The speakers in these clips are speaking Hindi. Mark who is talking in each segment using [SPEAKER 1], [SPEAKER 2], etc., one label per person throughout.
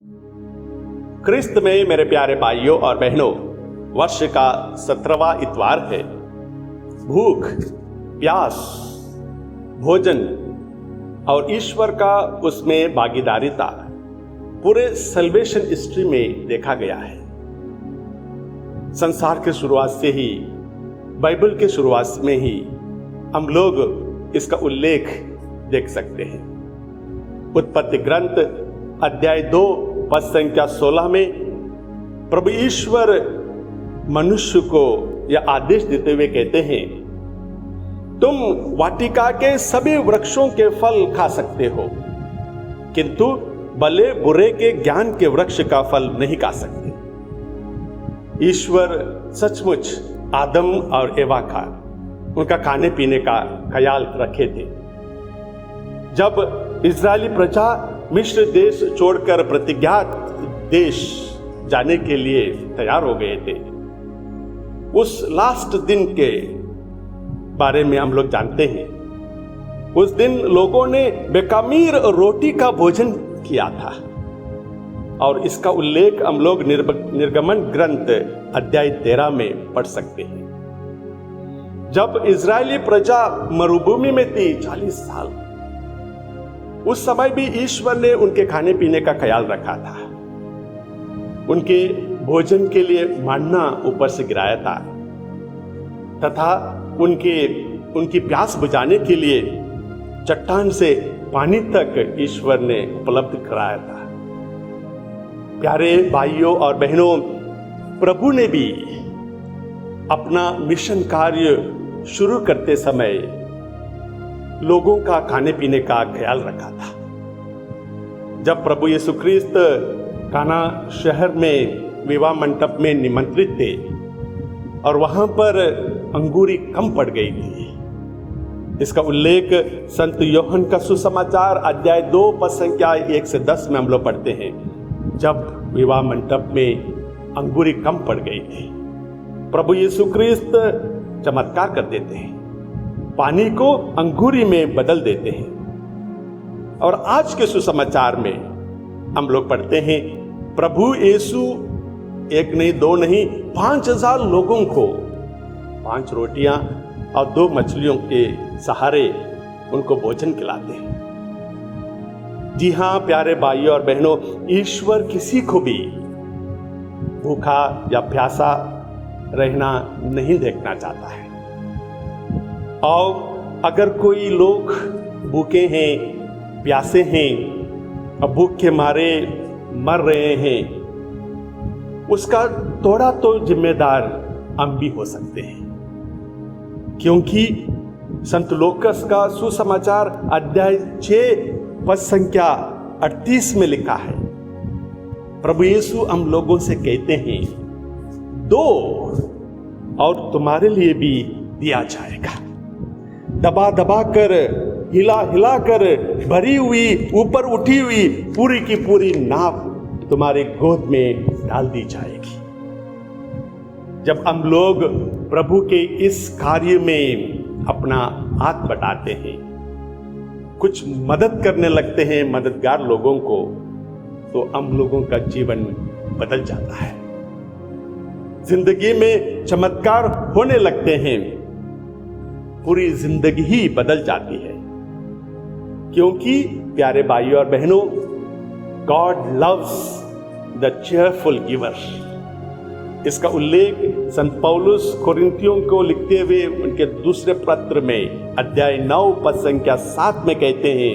[SPEAKER 1] क्रिस्त में मेरे प्यारे भाइयों और बहनों, वर्ष का 17वां इतवार है। भूख, प्यास, भोजन और ईश्वर का उसमें भागीदारिता पूरे सल्वेशन हिस्ट्री में देखा गया है। संसार की शुरुआत से ही, बाइबल के शुरुआत में ही हम लोग इसका उल्लेख देख सकते हैं। उत्पत्ति ग्रंथ अध्याय 2 पद संख्या 16 में प्रभु ईश्वर मनुष्य को यह आदेश देते हुए कहते हैं, तुम वाटिका के सभी वृक्षों के फल खा सकते हो, किंतु भले बुरे के ज्ञान के वृक्ष का फल नहीं खा सकते। ईश्वर सचमुच आदम और एवा का, उनका खाने पीने का ख्याल रखे थे। जब इजरायली प्रजा मिस्र देश छोड़कर प्रतिज्ञात देश जाने के लिए तैयार हो गए थे, उस लास्ट दिन के बारे में हम लोग जानते हैं। उस दिन लोगों ने बेखमीर रोटी का भोजन किया था और इसका उल्लेख हम लोग निर्गमन ग्रंथ अध्याय 13 में पढ़ सकते हैं। जब इजरायली प्रजा मरुभूमि में थी 40 साल, उस समय भी ईश्वर ने उनके खाने पीने का ख्याल रखा था। उनके भोजन के लिए मन्ना ऊपर से गिराया था तथा उनकी प्यास बुझाने के लिए चट्टान से पानी तक ईश्वर ने उपलब्ध कराया था। प्यारे भाइयों और बहनों, प्रभु ने भी अपना मिशन कार्य शुरू करते समय लोगों का खाने पीने का ख्याल रखा था। जब प्रभु यीशु ख्रीस्त काना शहर में विवाह मंडप में निमंत्रित थे और वहां पर अंगूरी कम पड़ गई थी, इसका उल्लेख संत यूहन्ना का सुसमाचार अध्याय 2 पद संख्या 1 से 10 में हम लोग पढ़ते हैं। जब विवाह मंडप में अंगूरी कम पड़ गई थी, प्रभु यीशु ख्रीस्त चमत्कार कर देते हैं, पानी को अंगूरी में बदल देते हैं। और आज के सुसमाचार में हम लोग पढ़ते हैं, प्रभु यीशु 1 नहीं 2 नहीं 5000 लोगों को 5 रोटियां और 2 मछलियों के सहारे उनको भोजन खिलाते हैं। जी हाँ प्यारे भाइयों और बहनों, ईश्वर किसी को भी भूखा या प्यासा रहना नहीं देखना चाहता है। और अगर कोई लोग भूखे हैं, प्यासे हैं और भूख के मारे मर रहे हैं, उसका थोड़ा तो जिम्मेदार हम भी हो सकते हैं, क्योंकि संत लूकास का सुसमाचार अध्याय 6 पद संख्या 38 में लिखा है, प्रभु यीशु हम लोगों से कहते हैं, दो और तुम्हारे लिए भी दिया जाएगा। दबा दबा कर, हिला हिला कर भरी हुई, ऊपर उठी हुई पूरी की पूरी नाव तुम्हारी गोद में डाल दी जाएगी। जब हम लोग प्रभु के इस कार्य में अपना हाथ बटाते हैं, कुछ मदद करने लगते हैं मददगार लोगों को, तो हम लोगों का जीवन बदल जाता है, जिंदगी में चमत्कार होने लगते हैं, पूरी जिंदगी ही बदल जाती है। क्योंकि प्यारे भाइयों और बहनों, God loves the cheerful giver. इसका उल्लेख संत पौलुस कोरिन्थियों को लिखते हुए उनके दूसरे पत्र में अध्याय 9 पद संख्या 7 में कहते हैं,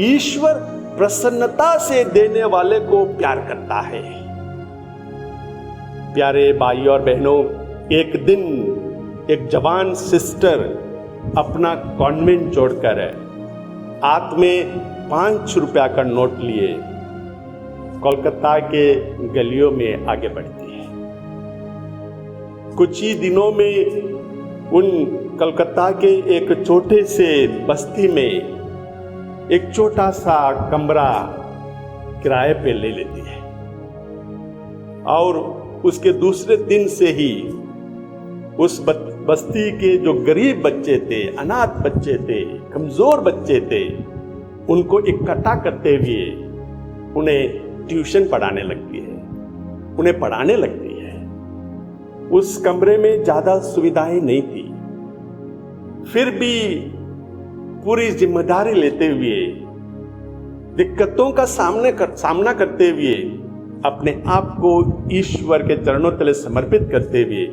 [SPEAKER 1] ईश्वर प्रसन्नता से देने वाले को प्यार करता है। प्यारे भाइयों और बहनों, एक दिन एक जवान सिस्टर अपना कॉन्वेंट छोड़कर हाथ में 5 रुपया का नोट लिए कोलकाता के गलियों में आगे बढ़ती है। कुछ ही दिनों में उन कलकत्ता के एक छोटे से बस्ती में एक छोटा सा कमरा किराए पे ले लेती है और उसके दूसरे दिन से ही उस बस्ती के जो गरीब बच्चे थे, अनाथ बच्चे थे, कमजोर बच्चे थे, उनको इकट्ठा करते हुए उन्हें ट्यूशन पढ़ाने लगती है, उन्हें पढ़ाने लगती है। उस कमरे में ज्यादा सुविधाएं नहीं थी, फिर भी पूरी जिम्मेदारी लेते हुए, दिक्कतों का सामना करते हुए, अपने आप को ईश्वर के चरणों तले समर्पित करते हुए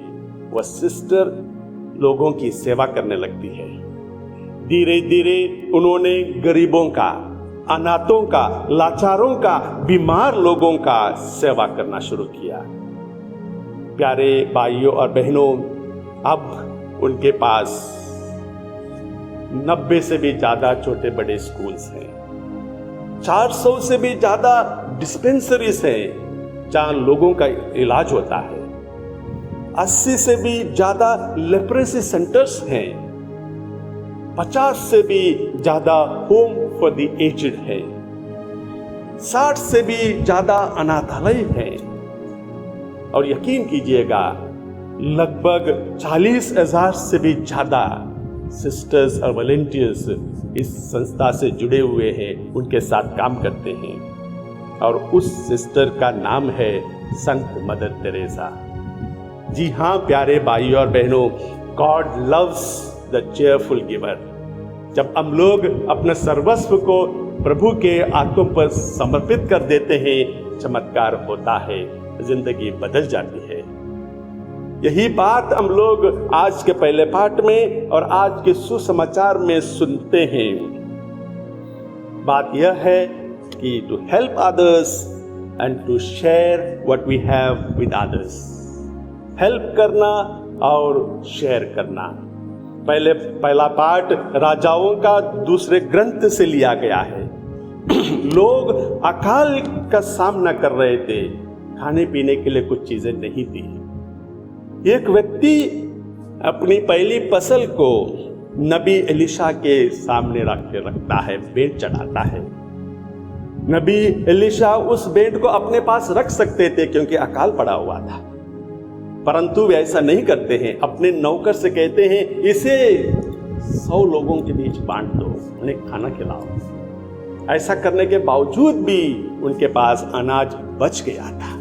[SPEAKER 1] वह सिस्टर लोगों की सेवा करने लगती है। धीरे धीरे उन्होंने गरीबों का, अनाथों का, लाचारों का, बीमार लोगों का सेवा करना शुरू किया। प्यारे भाइयों और बहनों, अब उनके पास 90 से भी ज्यादा छोटे बड़े स्कूल्स हैं, 400 से भी ज्यादा डिस्पेंसरीज हैं जहां लोगों का इलाज होता है, 80 से भी ज्यादा लेप्रेसी सेंटर्स हैं, 50 से भी ज्यादा होम फॉर द एज्ड है, 60 से भी ज्यादा अनाथालय है, और यकीन कीजिएगा लगभग 40,000 से भी ज्यादा सिस्टर्स और वॉलंटियर्स इस संस्था से जुड़े हुए हैं, उनके साथ काम करते हैं। और उस सिस्टर का नाम है संत मदर तेरेसा। जी हाँ प्यारे भाइयों और बहनों, God loves the cheerful giver. जब हम लोग अपने सर्वस्व को प्रभु के हाथों पर समर्पित कर देते हैं, चमत्कार होता है, जिंदगी बदल जाती है। यही बात हम लोग आज के पहले पाठ में और आज के सुसमाचार में सुनते हैं। बात यह है कि to help others and to share what we have with others. Help करना और शेयर करना। पहला पाठ राजाओं का दूसरे ग्रंथ से लिया गया है। लोग अकाल का सामना कर रहे थे, खाने पीने के लिए कुछ चीजें नहीं थी। एक व्यक्ति अपनी पहली फसल को नबी एलिशा के सामने रखता है, भेंट चढ़ाता है। नबी एलिशा उस भेंट को अपने पास रख सकते थे क्योंकि अकाल पड़ा हुआ था, परंतु वे ऐसा नहीं करते हैं। अपने नौकर से कहते हैं इसे 100 लोगों के बीच बांट दो, उन्हें खाना खिलाओ। ऐसा करने के बावजूद भी उनके पास अनाज बच गया था।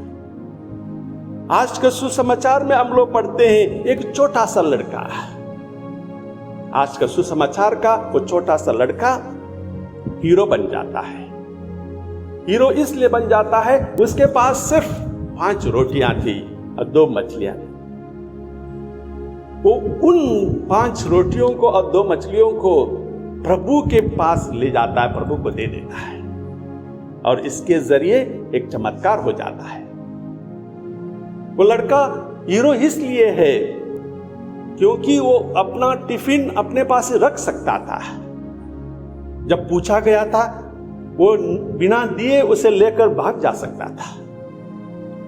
[SPEAKER 1] आज के सुसमाचार में हम लोग पढ़ते हैं एक छोटा सा लड़का, आज का सुसमाचार का वो छोटा सा लड़का हीरो बन जाता है। हीरो इसलिए बन जाता है, उसके पास सिर्फ 5 रोटियां थी और 2 मछलियां थी। वो उन 5 रोटियों को और 2 मछलियों को प्रभु के पास ले जाता है, प्रभु को दे देता है, और इसके जरिए एक चमत्कार हो जाता है। वो लड़का हीरो इसलिए है क्योंकि वो अपना टिफिन अपने पास रख सकता था। जब पूछा गया था, वो बिना दिए उसे लेकर भाग जा सकता था,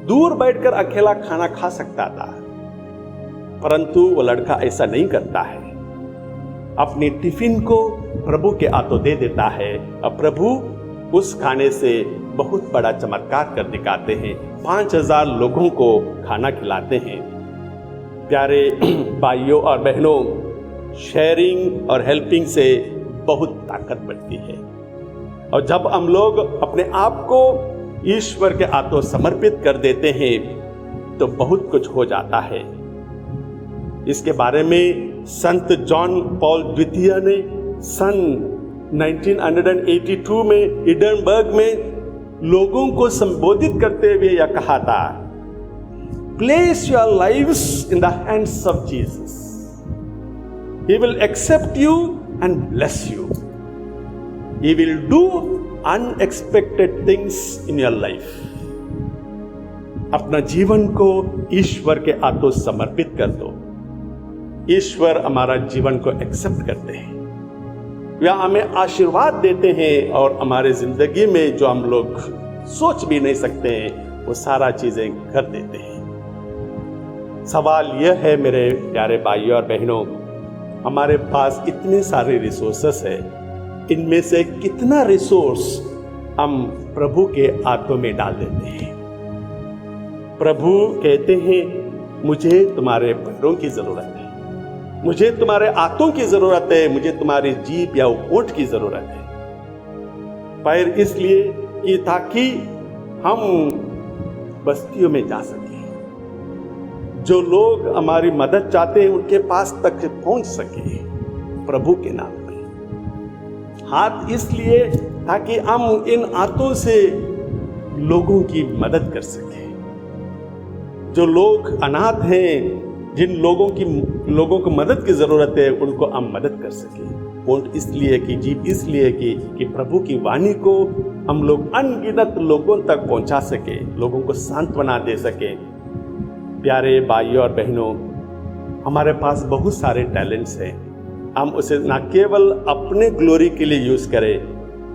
[SPEAKER 1] दूर बैठकर अकेला खाना खा सकता था, परंतु वो लड़का ऐसा नहीं करता है। अपनी टिफिन को प्रभु के हाथों दे देता है और प्रभु उस खाने से बहुत बड़ा चमत्कार कर दिखाते हैं। 5000 लोगों को खाना खिलाते हैं। प्यारे भाइयों और बहनों, शेयरिंग और हेल्पिंग से बहुत ताकत बढ़ती है, और जब हम लोग अपने आप को ईश्वर के हाथों समर्पित कर देते हैं तो बहुत कुछ हो जाता है। इसके बारे में संत जॉन पॉल द्वितीय ने सन 1982 में एडिनबर्ग में लोगों को संबोधित करते हुए यह कहा था, place your lives in the hands of Jesus, he will accept you and bless you, he will do unexpected things in your life. अपना जीवन को ईश्वर के हाथों समर्पित कर दो, ईश्वर हमारा जीवन को एक्सेप्ट करते हैं, वह हमें आशीर्वाद देते हैं, और हमारे जिंदगी में जो हम लोग सोच भी नहीं सकते हैं वो सारा चीजें कर देते हैं। सवाल यह है मेरे प्यारे भाइयों और बहनों, हमारे पास इतने सारे रिसोर्सेस है, इनमें से कितना रिसोर्स हम प्रभु के हाथों में डाल देते हैं। प्रभु कहते हैं मुझे तुम्हारे पैरों की जरूरत है, मुझे तुम्हारे हाथों की जरूरत है, मुझे तुम्हारी जीभ या होंठ की जरूरत है। पैर इसलिए कि ताकि हम बस्तियों में जा सके, जो लोग हमारी मदद चाहते हैं उनके पास तक पहुंच सके प्रभु के नाम में। हाथ इसलिए ताकि हम इन हाथों से लोगों की मदद कर सके। जो लोग अनाथ हैं, जिन लोगों को मदद की जरूरत है, उनको हम मदद कर सके। पोंट इसलिए कि जीव इसलिए कि प्रभु की वाणी को हम लोग अनगिनत लोगों तक पहुंचा सके, लोगों को सांत्वना दे सके। प्यारे भाइयों और बहनों, हमारे पास बहुत सारे टैलेंट्स हैं। हम उसे न केवल अपने ग्लोरी के लिए यूज करें,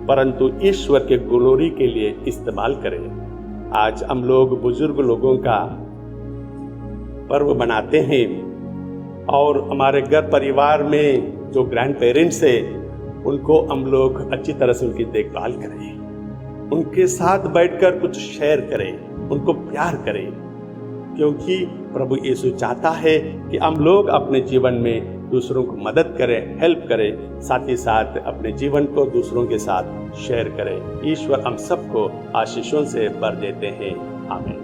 [SPEAKER 1] परंतु ईश्वर के ग्लोरी के लिए इस्तेमाल करें। आज हम लोग बुजुर्ग लोगों का पर्व मनाते हैं और हमारे घर परिवार में जो ग्रैंड पेरेंट्स हैं उनको हम लोग अच्छी तरह से उनकी देखभाल करें, उनके साथ बैठकर कुछ शेयर करें, उनको प्यार करें, क्योंकि प्रभु यीशु चाहता है कि हम लोग अपने जीवन में दूसरों को मदद करें, हेल्प करें, साथ ही साथ अपने जीवन को दूसरों के साथ शेयर करें। ईश्वर हम सबको आशीषों से भर देते हैं। आमीन।